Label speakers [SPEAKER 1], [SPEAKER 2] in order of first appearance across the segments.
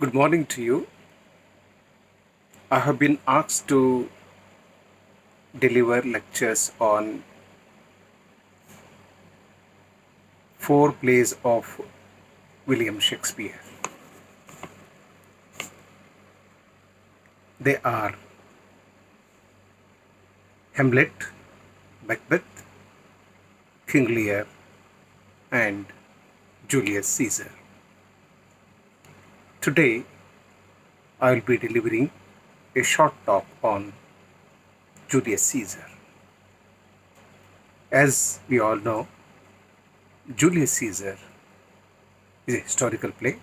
[SPEAKER 1] Good morning to you. I have been asked to deliver lectures on four plays of William Shakespeare. They are Hamlet, Macbeth, King Lear, and Julius Caesar. Today, I will be delivering a short talk on Julius Caesar. As we all know, Julius Caesar is a historical play.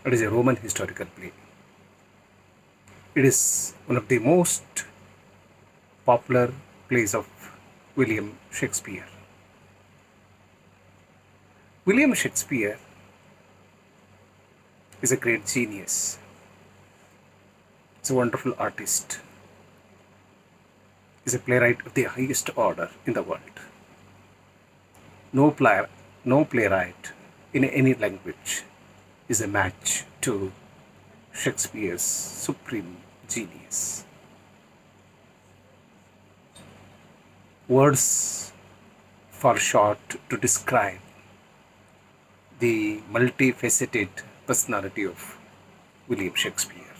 [SPEAKER 1] It is a Roman historical play. It is one of the most popular plays of William Shakespeare. William Shakespeare is a great genius. He's a wonderful artist. He's a playwright of the highest order in the world. No playwright in any language is a match to Shakespeare's supreme genius. Words fall short to describe the multifaceted personality of William Shakespeare.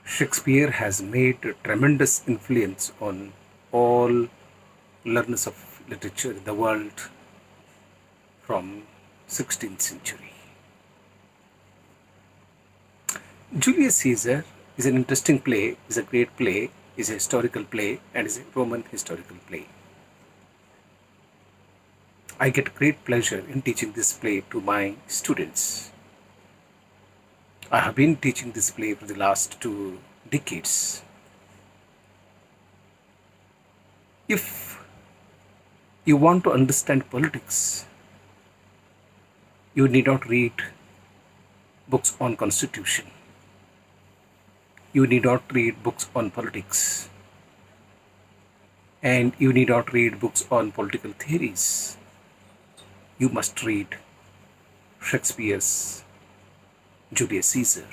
[SPEAKER 1] Shakespeare has made a tremendous influence on all learners of literature in the world from 16th century. Julius Caesar is an interesting play, is a great play, is a historical play, and is a Roman historical play. I get great pleasure in teaching this play to my students. I have been teaching this play for the last 2 decades. If you want to understand politics, you need not read books on constitution. You need not read books on politics. And you need not read books on political theories. You must read Shakespeare's Julius Caesar.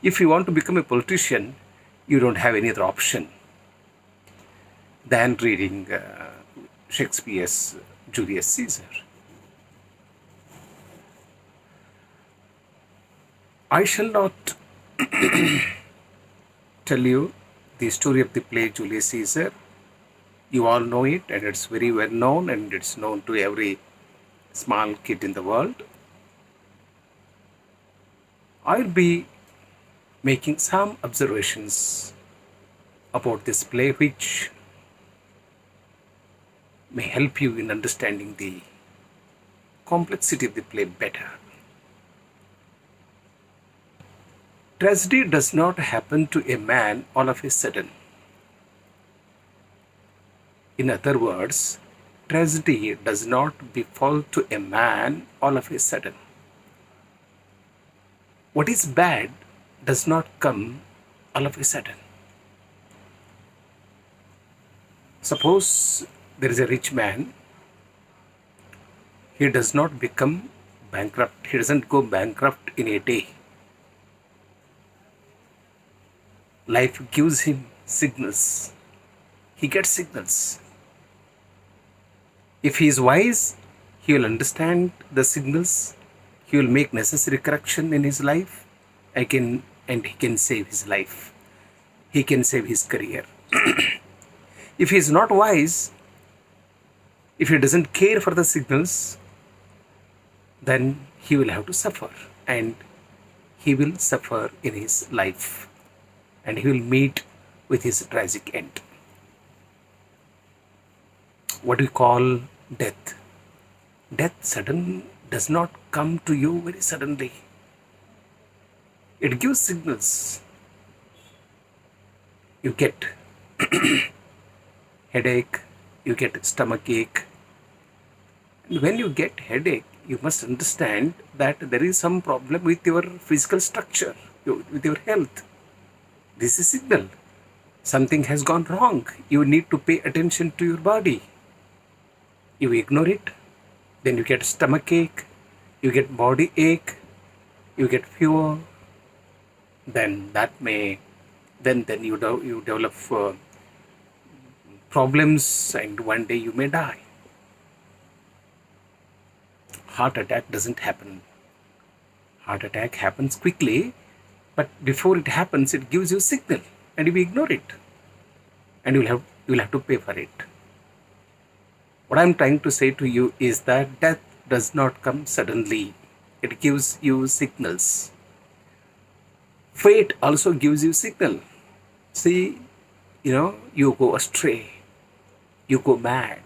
[SPEAKER 1] If you want to become a politician, you don't have any other option than reading Shakespeare's Julius Caesar. I shall not tell you the story of the play Julius Caesar. You all know it, and it's very well known, and it's known to every small kid in the world. I'll be making some observations about this play which may help you in understanding the complexity of the play better. Tragedy does not happen to a man all of a sudden. In other words, tragedy does not befall to a man all of a sudden. What is bad does not come all of a sudden. Suppose there is a rich man. He does not become bankrupt. He doesn't go bankrupt in a day. Life gives him signals. He gets signals. If he is wise, he will understand the signals. He will make necessary correction in his life, and he can save his life. He can save his career. If he is not wise, if he doesn't care for the signals, then he will have to suffer, and he will suffer in his life, and he will meet with his tragic end. What do you call death? Death does not come to you very suddenly. It gives signals. You get headache, you get stomach ache. And when you get headache, you must understand that there is some problem with your physical structure, with your health. This is a signal. Something has gone wrong. You need to pay attention to your body. You ignore it, then you get stomach ache, you get body ache, you get fever, then you develop problems, and one day you may die. Heart attack doesn't happen. Heart attack happens quickly, but before it happens, it gives you a signal, and you ignore it, and you'll have to pay for it. What I'm trying to say to you is that death does not come suddenly. It gives you signals. Fate also gives you signal. See, you go astray, you go mad,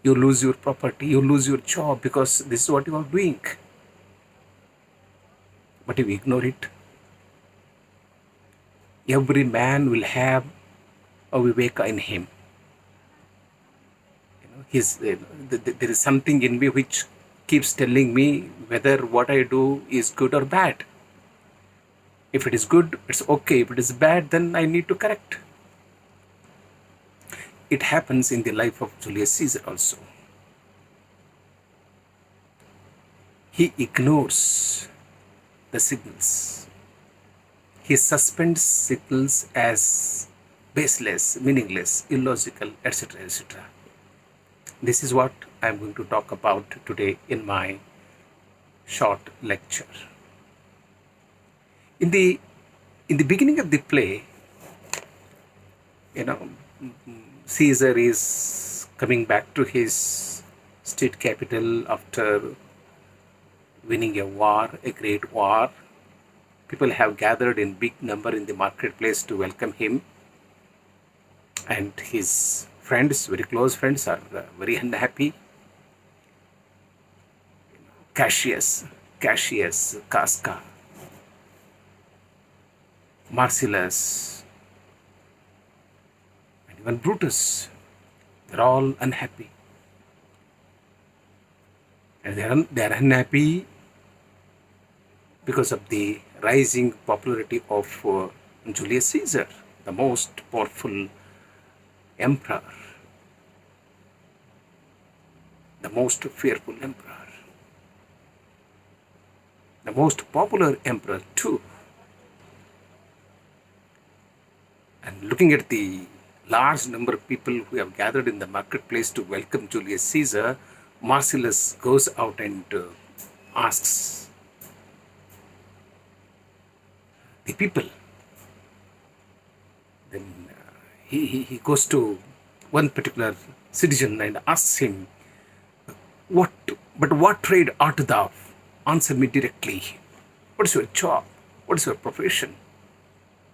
[SPEAKER 1] you lose your property, you lose your job because this is what you are doing. But you ignore it. Every man will have a viveka in him. There is something in me which keeps telling me whether what I do is good or bad. If it is good, it's okay. If it is bad, then I need to correct. It happens in the life of Julius Caesar also. He ignores the signals. He suspends signals as baseless, meaningless, illogical, etc., etc. This is what I am going to talk about today in my short lecture. In the beginning of the play, Caesar is coming back to his state capital after winning a war, a great war. People have gathered in big number in the marketplace to welcome him, and his friends, very close friends, are very unhappy. Cassius, Casca, Marcellus, and even Brutus, they're all unhappy. And they're unhappy because of the rising popularity of Julius Caesar, the most powerful emperor, the most fearful emperor, the most popular emperor too. And looking at the large number of people who have gathered in the marketplace to welcome Julius Caesar, Marcellus goes out and asks the people. Then he goes to one particular citizen and asks him, what trade art thou? Answer me directly. What is your job? What is your profession?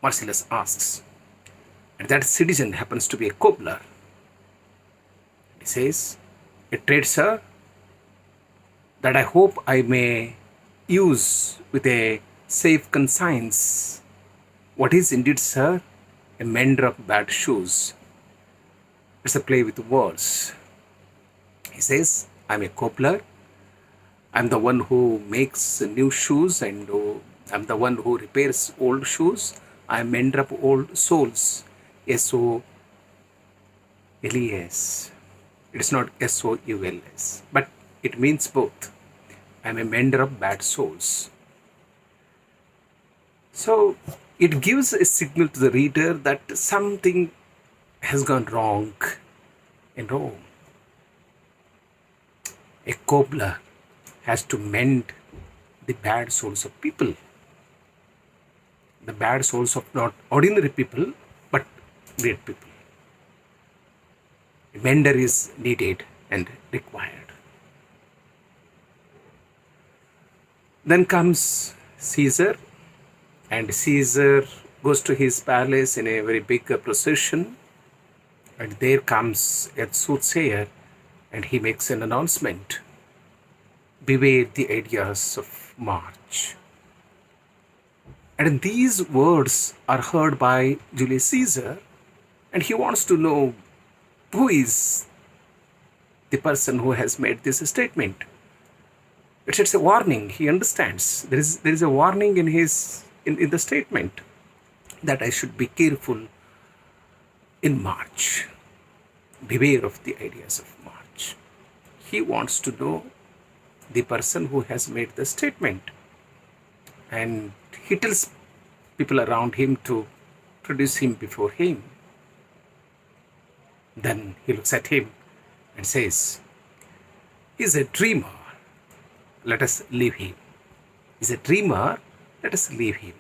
[SPEAKER 1] Marcellus asks. And that citizen happens to be a cobbler. He says, a trade, sir, that I hope I may use with a safe conscience. What is indeed, sir, a mender of bad shoes. It's a play with words. He says, I'm a cobbler. I'm the one who makes new shoes, and I'm the one who repairs old shoes. I'm mender of old souls. S-O-L-E-S. It is not S-O-U-L-S, but it means both. I'm a mender of bad souls. So it gives a signal to the reader that something has gone wrong in Rome. A cobbler has to mend the bad souls of people. The bad souls of not ordinary people, but great people. A mender is needed and required. Then comes Caesar, and Caesar goes to his palace in a very big procession, and there comes a soothsayer, and he makes an announcement. Beware the ideas of March. And these words are heard by Julius Caesar, and he wants to know who is the person who has made this statement. It's a warning. He understands. There is a warning in the statement that I should be careful in March. Beware of the ideas of March. He wants to know the person who has made the statement. And he tells people around him to produce him before him. Then he looks at him and says, "He's a dreamer. Let us leave him. He's a dreamer. Let us leave him.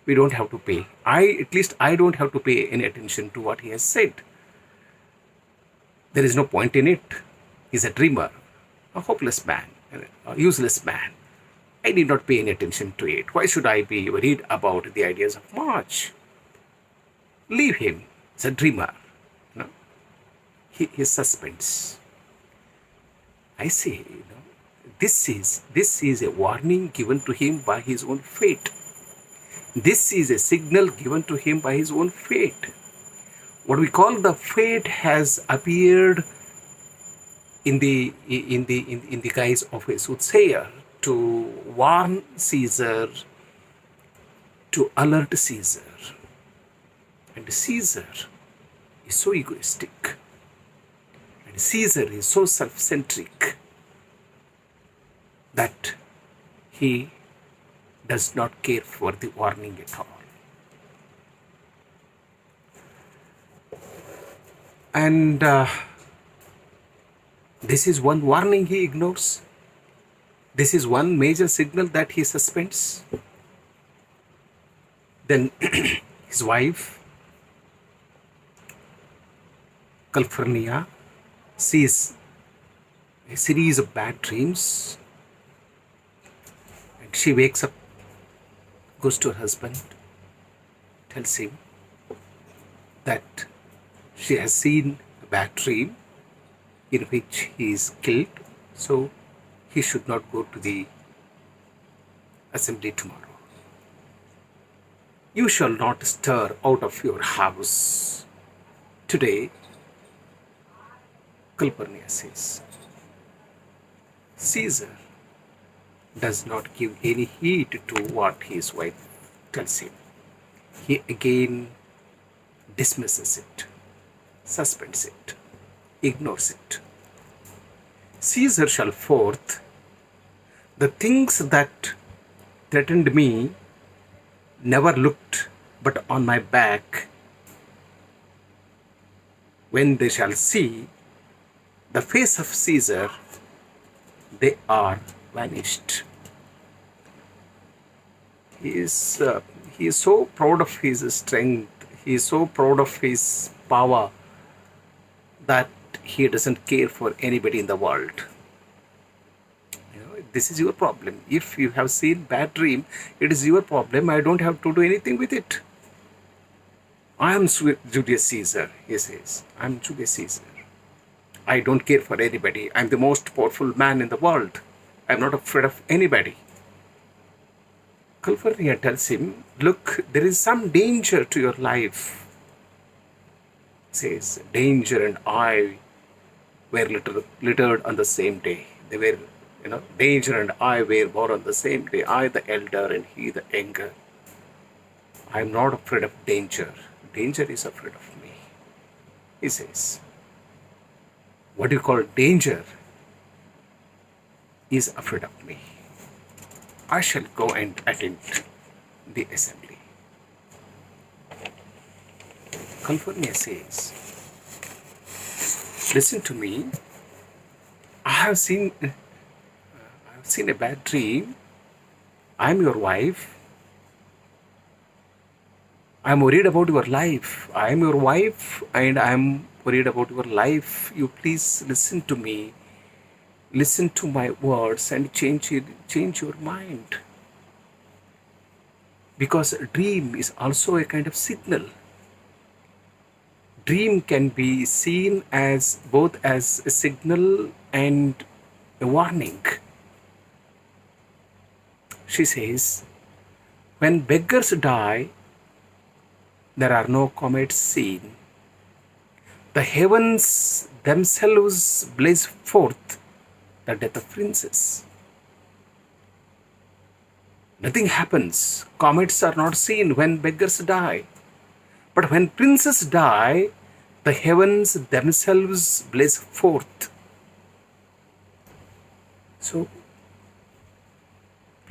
[SPEAKER 1] We don't have to pay. At least I don't have to pay any attention to what he has said. There is no point in it. He's a dreamer, a hopeless man, a useless man. I need not pay any attention to it. Why should I be worried about the ideas of March? Leave him. He's a dreamer." No? He suspends. I say, this is a warning given to him by his own fate. This is a signal given to him by his own fate. What we call the fate has appeared in the guise of a soothsayer to warn Caesar, to alert Caesar. And Caesar is so egoistic. And Caesar is so self-centric that he does not care for the warning at all. And this is one warning he ignores. This is one major signal that he suspends. Then his wife, Calphurnia, sees a series of bad dreams. And she wakes up, goes to her husband, tells him that she has seen a bad dream in which he is killed, so he should not go to the assembly tomorrow. "You shall not stir out of your house today," Calpurnia says. Caesar does not give any heed to what his wife tells him. He again dismisses it, suspends it, ignores it. "Caesar shall forth, the things that threatened me never looked but on my back. When they shall see the face of Caesar, they are vanished." He is so proud of his strength. He is so proud of his power that he doesn't care for anybody in the world. This is your problem. If you have seen bad dream, it is your problem. I don't have to do anything with it. "I am Julius Caesar," he says. "I am Julius Caesar. I don't care for anybody. I am the most powerful man in the world. I am not afraid of anybody." Calphurnia tells him, "Look, there is some danger to your life." Says, "Danger and I were littered on the same day." They were, danger and I were born on the same day. I the elder and he the younger. "I am not afraid of danger. Danger is afraid of me," he says. What you call danger is afraid of me. I shall go and attend the assembly. Calphurnia says, "Listen to me. I have seen a bad dream. I am your wife. I am worried about your life. I am your wife and I am worried about your life. You please listen to me. Listen to my words and change your mind. Because a dream is also a kind of signal. Dream can be seen as both as a signal and a warning." She says, "When beggars die, there are no comets seen. The heavens themselves blaze forth the death of princes." Nothing happens. Comets are not seen when beggars die. But when princes die, the heavens themselves blaze forth. So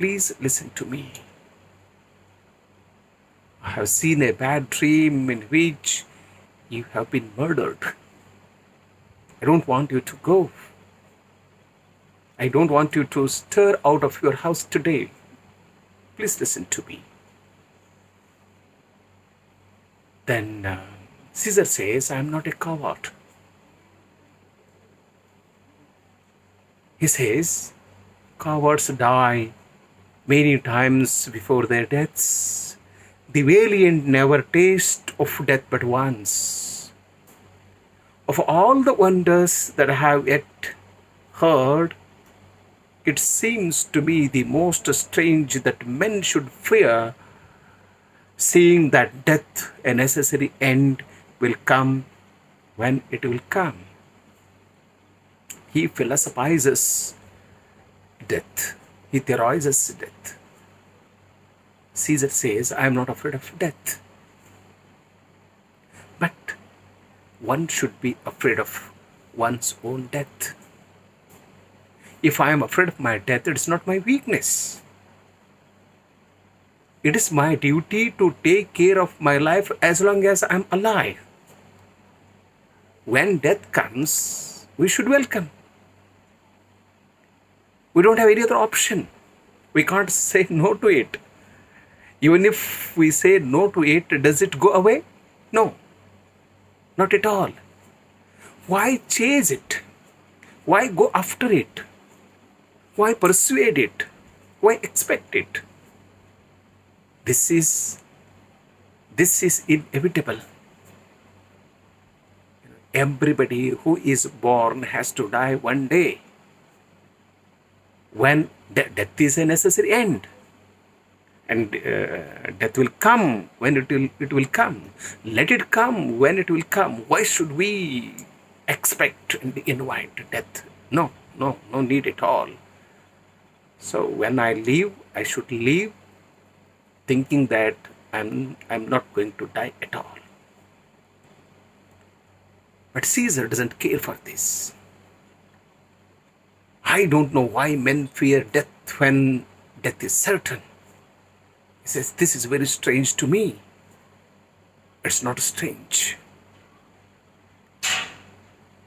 [SPEAKER 1] please listen to me. I have seen a bad dream in which you have been murdered. I don't want you to go. I don't want you to stir out of your house today. Please listen to me. Then Caesar says, I am not a coward. He says, cowards die many times before their deaths. The valiant never taste of death but once. Of all the wonders that I have yet heard, it seems to me the most strange that men should fear, seeing that death, a necessary end, will come when it will come. He philosophizes death. He theorizes death. Caesar says, I am not afraid of death. But one should be afraid of one's own death. If I am afraid of my death, it is not my weakness. It is my duty to take care of my life as long as I am alive. When death comes, we should welcome. We don't have any other option. We can't say no to it. Even if we say no to it, does it go away? No, not at all. Why chase it? Why go after it? Why persuade it? Why expect it? This is inevitable. Everybody who is born has to die one day. When death is a necessary end. And death will come when it will come. Let it come when it will come. Why should we expect and invite death? No need at all. So when I leave, I should leave thinking that I'm not going to die at all. But Caesar doesn't care for this. I don't know why men fear death when death is certain. He says, this is very strange to me. It's not strange.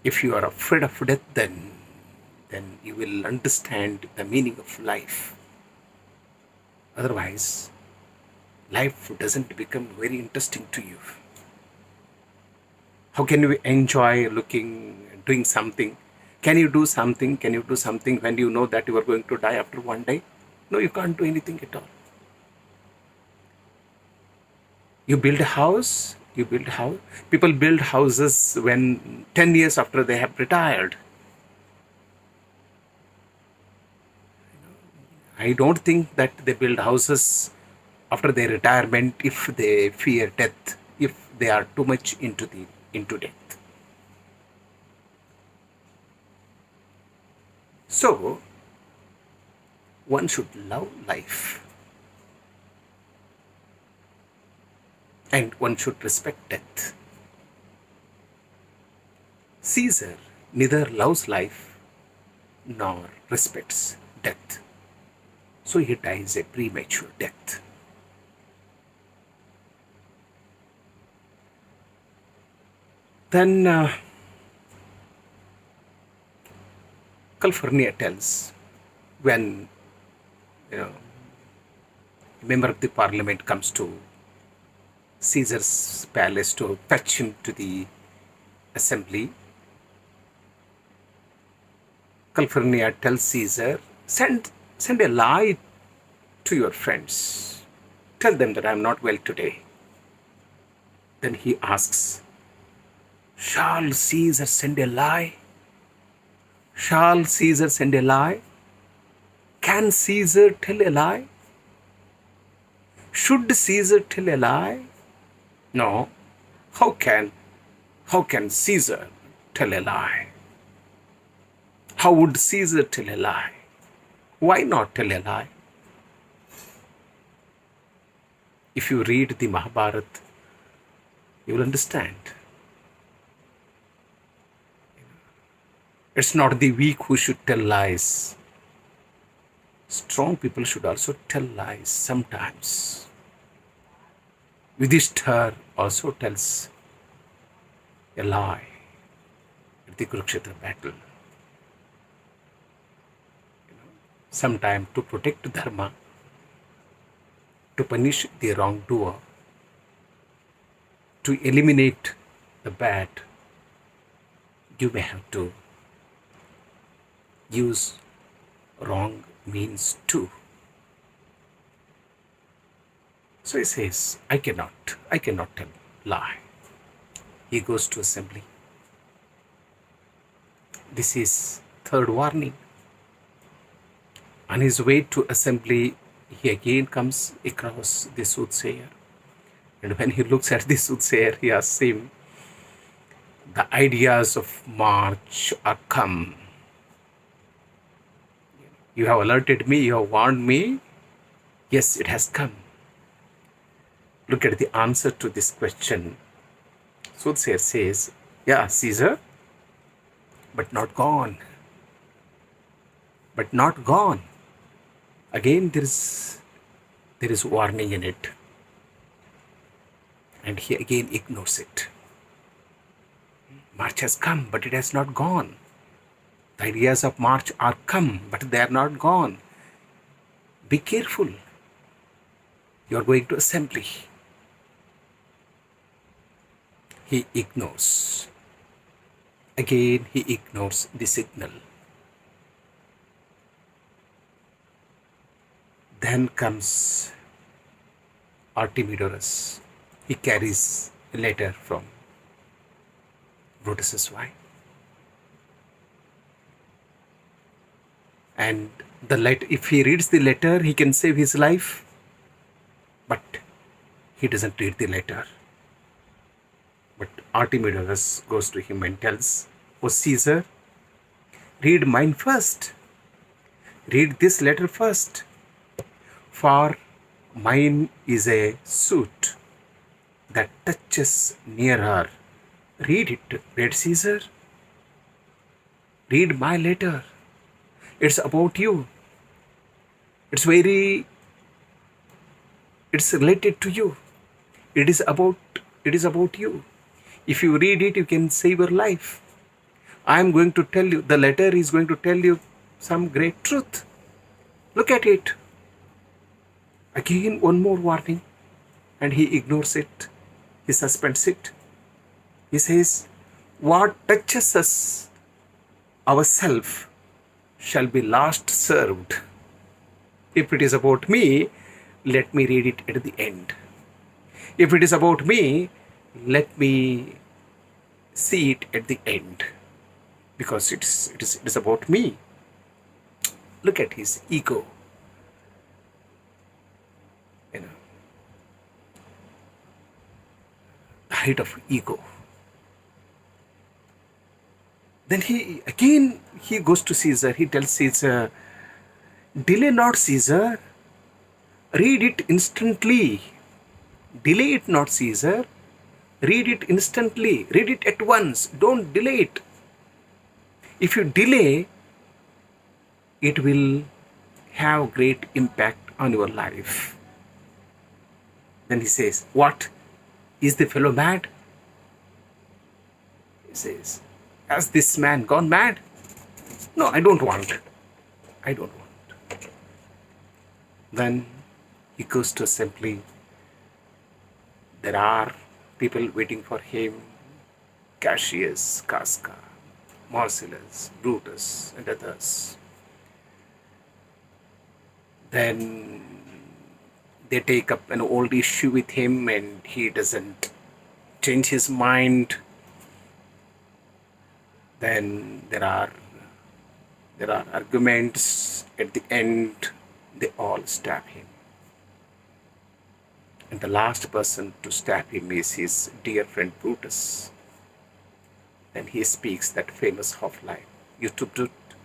[SPEAKER 1] If you are afraid of death, then you will understand the meaning of life. Otherwise, life doesn't become very interesting to you. How can you enjoy doing something? Can you do something when you know that you are going to die after one day? No, you can't do anything at all. You build a house. People build houses when 10 years after they have retired. I don't think that they build houses after their retirement if they fear death, if they are too much into death. So, one should love life. And one should respect death. Caesar neither loves life nor respects death. So he dies a premature death. Then California tells when a member of the parliament comes to Caesar's palace to fetch him to the assembly, California tells Caesar, send a lie to your friends. Tell them that I am not well today. Then he asks, shall Caesar send a lie? Shall Caesar send a lie? Can Caesar tell a lie? Should Caesar tell a lie? No. How can Caesar tell a lie? How would Caesar tell a lie? Why not tell a lie? If you read the Mahabharata, you will understand. It's not the weak who should tell lies. Strong people should also tell lies sometimes. Yudhishthir also tells a lie at the Kurukshetra battle. Sometime to protect dharma, to punish the wrongdoer, to eliminate the bad, you may have to use wrong means too. So he says, I cannot tell lie. He goes to assembly. This is third warning. On his way to assembly, he again comes across the soothsayer. And when he looks at the soothsayer, he asks him, the ideas of March are come. You have alerted me, you have warned me. Yes, it has come. Look at the answer to this question. Soothsayer says, yeah, Caesar, but not gone. But not gone. Again, there is warning in it. And he again ignores it. March has come, but it has not gone. The ideas of March are come, but they are not gone. Be careful. You are going to assembly. He ignores. Again, he ignores the signal. Then comes Artemidorus. He carries a letter from Brutus's wife. And the letter, if he reads the letter, he can save his life. But he doesn't read the letter. But Artemidorus goes to him and tells, "O Caesar, read mine first. Read this letter first. For mine is a suit that touches nearer. Read it, great Caesar. Read my letter. It's about you. It's related to you. It is about you. If you read it, you can save your life. I am going to tell you, the letter is going to tell you some great truth. Look at it." Again, one more warning, and he ignores it. He suspends it. He says, "What touches us, ourself, shall be last served. If it is about me, let me read it at the end. If it is about me, let me see it at the end, because it is about me." Look at his ego. The height of ego. Then he goes to Caesar. He tells Caesar, "Delay not, Caesar. Read it instantly. Delay it not, Caesar. Read it instantly. Read it at once. Don't delay it. If you delay, it will have great impact on your life." Then he says, "What? Is the fellow mad?" He says, "Has this man gone mad? No, I don't want. I don't want." Then he goes to assembly. There are people waiting for him: Cassius, Casca, Marcellus, Brutus, and others. Then they take up an old issue with him, and he doesn't change his mind. Then there are arguments. At the end, they all stab him. And the last person to stab him is his dear friend Brutus. Then he speaks that famous half-line, "You took it,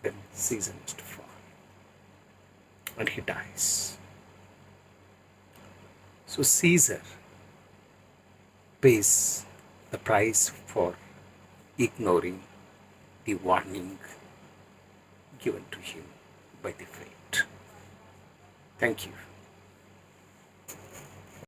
[SPEAKER 1] then Caesar must fall." And he dies. So Caesar pays the price for ignoring the warning given to him by the fate. Thank you.